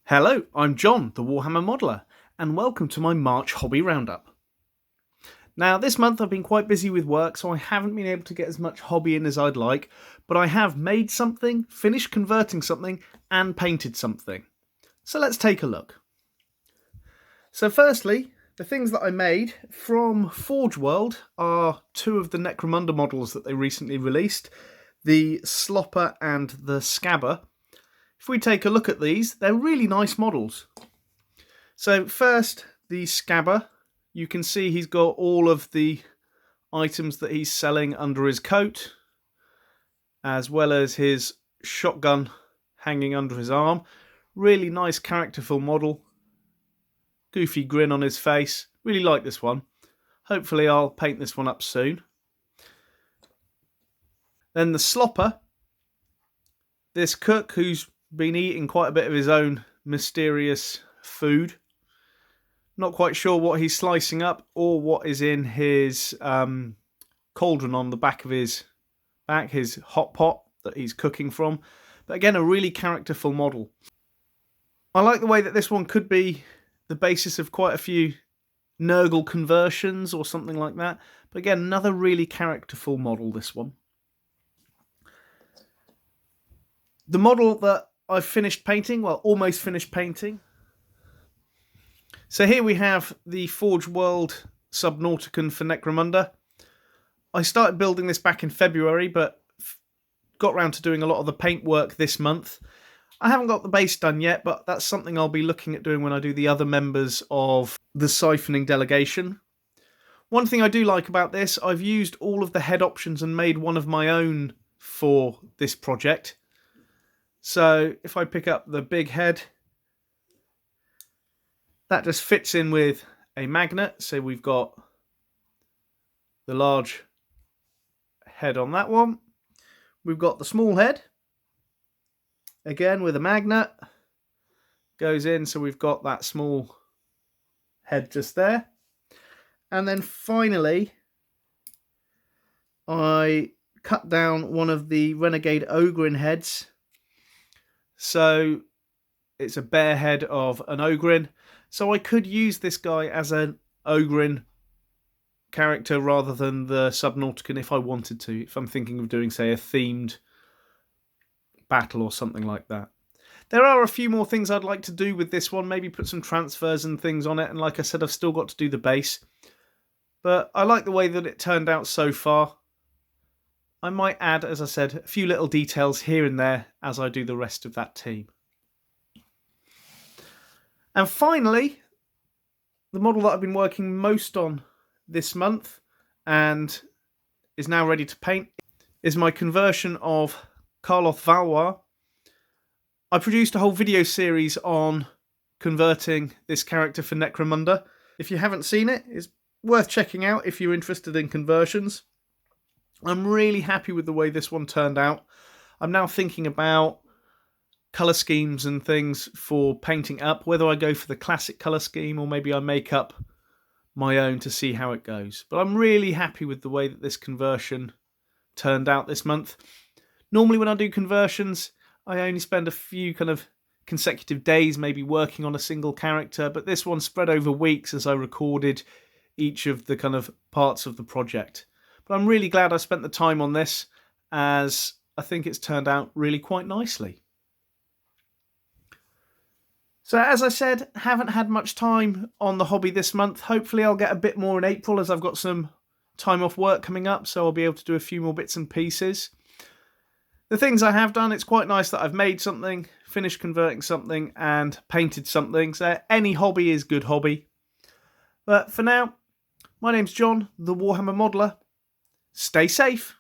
Hello, I'm John, the Warhammer Modeler, and welcome to my March Hobby Roundup. Now, this month I've been quite busy with work, so I haven't been able to get as much hobby in as I'd like, but I have made something, finished converting something, and painted something. So let's take a look. So firstly, the things that I made from Forge World are two of the Necromunda models that they recently released, the Slopper and the Scabber. If we take a look at these, they're really nice models. So first, the Scabber. You can see he's got all of the items that he's selling under his coat, as well as his shotgun hanging under his arm. Really nice characterful model. Goofy grin on his face. Really like this one. Hopefully I'll paint this one up soon. Then the Slopper. This cook who's been eating quite a bit of his own mysterious food. Not quite sure what he's slicing up or what is in his cauldron on the back of his back, his hot pot that he's cooking from. But again, a really characterful model. I like the way that this one could be the basis of quite a few Nurgle conversions or something like that. But again, another really characterful model, this one. The model that I've finished painting, well, almost finished painting. So here we have the Forge World Subnauticon for Necromunda. I started building this back in February, but got round to doing a lot of the paint work this month. I haven't got the base done yet, but that's something I'll be looking at doing when I do the other members of the siphoning delegation. One thing I do like about this, I've used all of the head options and made one of my own for this project. So if I pick up the big head, that just fits in with a magnet. So we've got the large head on that one. We've got the small head, again with a magnet. Goes in, so we've got that small head just there. And then finally, I cut down one of the Renegade Ogre heads. So it's a bare head of an Ogre. So I could use this guy as an Ogre character rather than the Subnauticon if I wanted to. If I'm thinking of doing, say, a themed battle or something like that. There are a few more things I'd like to do with this one. Maybe put some transfers and things on it. And like I said, I've still got to do the base. But I like the way that it turned out so far. I might add, as I said, a few little details here and there as I do the rest of that team. And finally, the model that I've been working most on this month and is now ready to paint is my conversion of Karloff Valois. I produced a whole video series on converting this character for Necromunda. If you haven't seen it, it's worth checking out if you're interested in conversions. I'm really happy with the way this one turned out. I'm now thinking about colour schemes and things for painting up, whether I go for the classic colour scheme or maybe I make up my own to see how it goes. But I'm really happy with the way that this conversion turned out this month. Normally when I do conversions, I only spend a few kind of consecutive days maybe working on a single character, but this one spread over weeks as I recorded each of the kind of parts of the project. But I'm really glad I spent the time on this, as I think it's turned out really quite nicely. So as I said, haven't had much time on the hobby this month. Hopefully I'll get a bit more in April as I've got some time off work coming up, so I'll be able to do a few more bits and pieces. The things I have done, it's quite nice that I've made something, finished converting something, and painted something. So any hobby is good hobby. But for now, my name's John, the Warhammer Modeler. Stay safe.